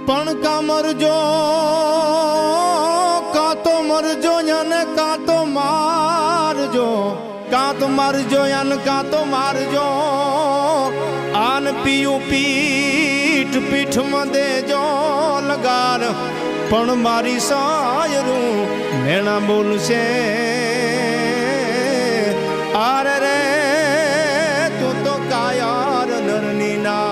પણ કા મરજો કાં તો મરજો અને કાં તો મારજો, કાં તો મારજો અને કાં તો મારજો. આન પીયું પીઠ પીઠમાં દેજો લગાર, પણ મારી સાયરું મેણા બોલશે. આરે રે તું તો કાયાર નરની ના.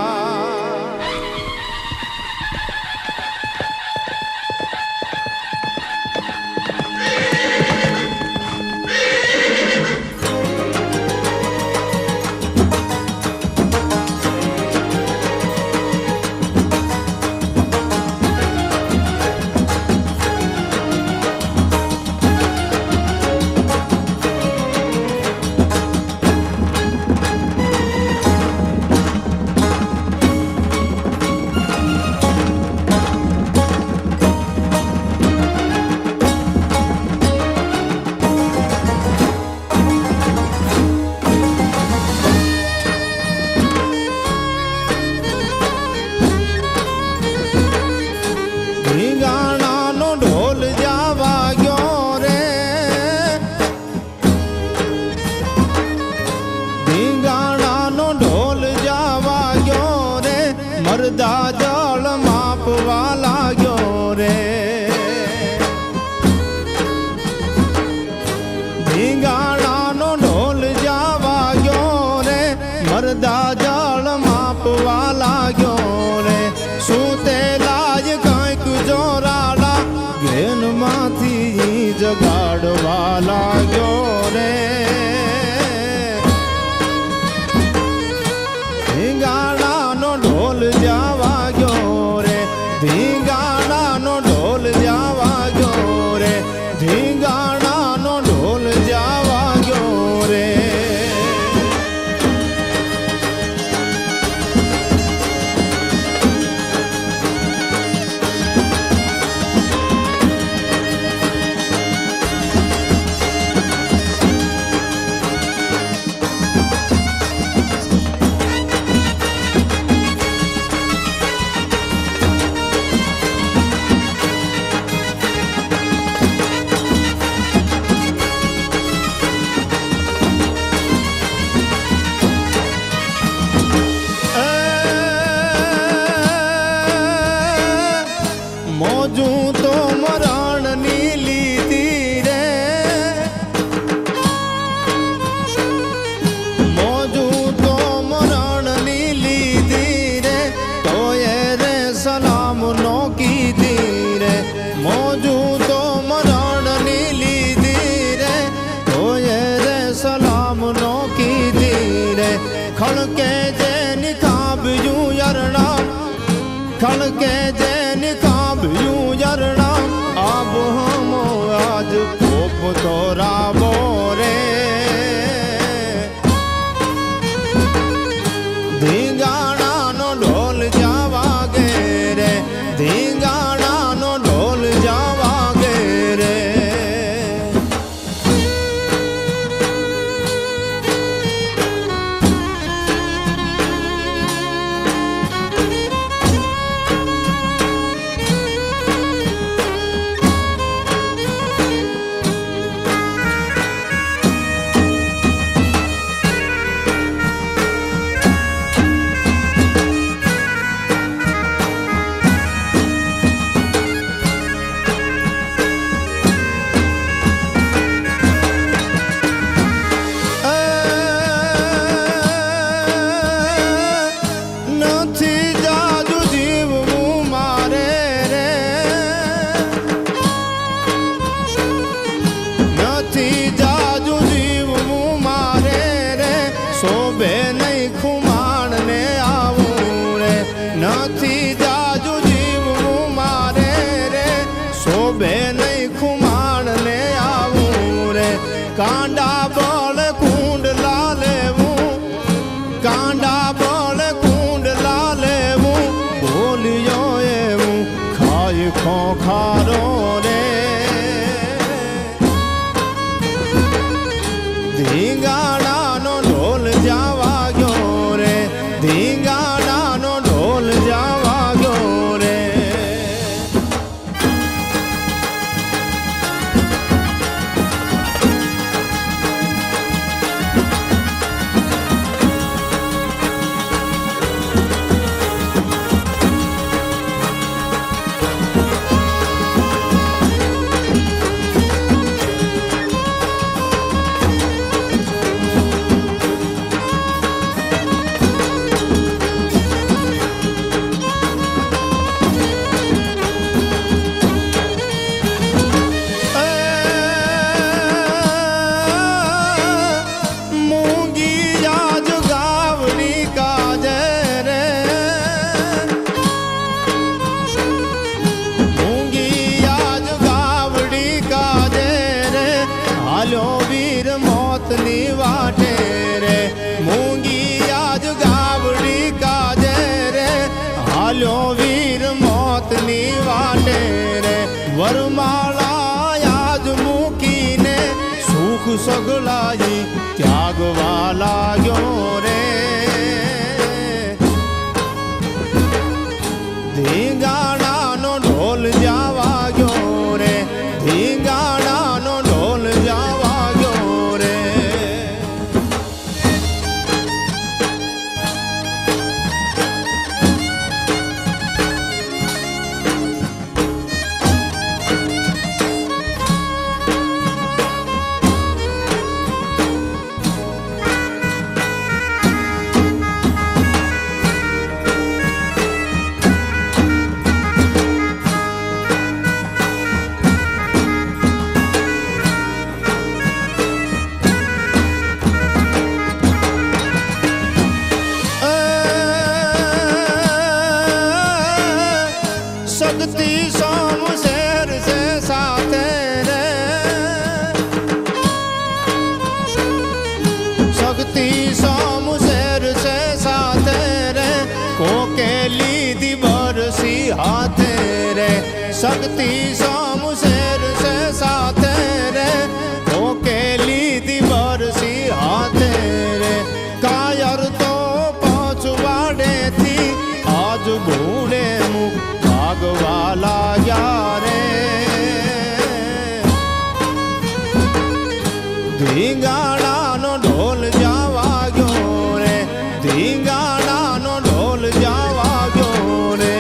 ધીંગાણાનો ઢોલ જા વાગ્યો રે, ધીંગાણાનો ઢોલ જા વાગ્યો રે, મરદા જળ માપવા લાગ્યો રે. ધીંગાણાનો ઢોલ જા વાગ્યો રે, મરદા જળ માપવા લાગ્યો રે. શું તે લાય કંઈક જોરાડા ઘેનમાંથી જગાડવા લાગ્યો રે. ધીંગાણાનો ઢોલ જા વાગ્યો રે, ધીંગાણાનો ઢોલ જા વાગ્યો રે, ધીંગાણાનો ઢોલ જા વાગ્યો રે. મોજું તો મરણની લીધી રે, મોજું તો મરણની લીધી રે, તોય રે સલામ નો કીધી રે. મોજું તો મરણની લીધી રે, તોય રે સલામ નો કીધી રે. ખણકે જેની કાબ્યું યરણા, ખણકે જેની કાબ્યું યરણા, આબો હમો આજ કોપ તો રાબો રે. ધીંગાણાનો ઢોલ જા વાગે રે, ધીંગાણાનો ઢોલ જા વાગે રે. વાગવા લાગ્યો રે ધીંગાણાનો ઢોલ જા વાગ્યો રે ધીંગાણાનો ઢોલ જા વાગ્યો રે शक्ति सोम शेर से साथे रे शक्ति सोम शेर से साथे रे कोकेली दी बरसी हाथे रे शक्ति सोम शेर से साथे रे कोकेली दी बरसी हाथे रे कायर तो पछवाड़े थी आज बूढ़े मुख भागवा लाग्या रे ધીંગાણાનો ઢોલ જા વાગ્યો રે ધીંગાણાનો ઢોલ જા વાગ્યો રે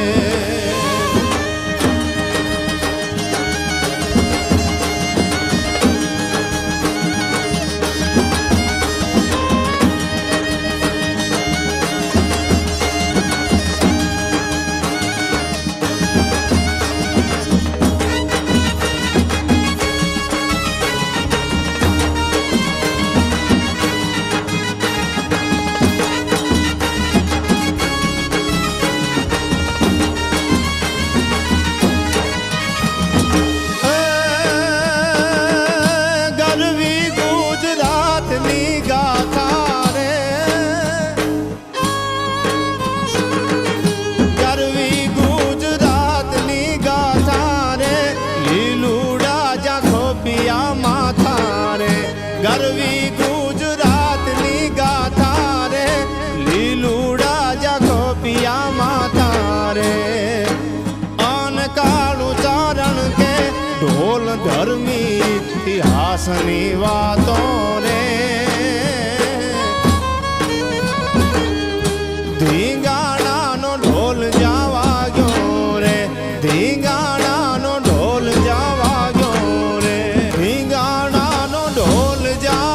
ગરવી ગુજરાતની ગાથા રે લીલુડા જાખો પિયા માથા રે અન કાળું ચારણ કે ઢોલ ધર્મી ઇતિહાસની વાતો રે ધીંગાણાનો ઢોલ જા વાગ્યો રે ધીંગાણાનો ઢોલ જા વાગ્યો રે ધીંગાણાનો ઢોલ જા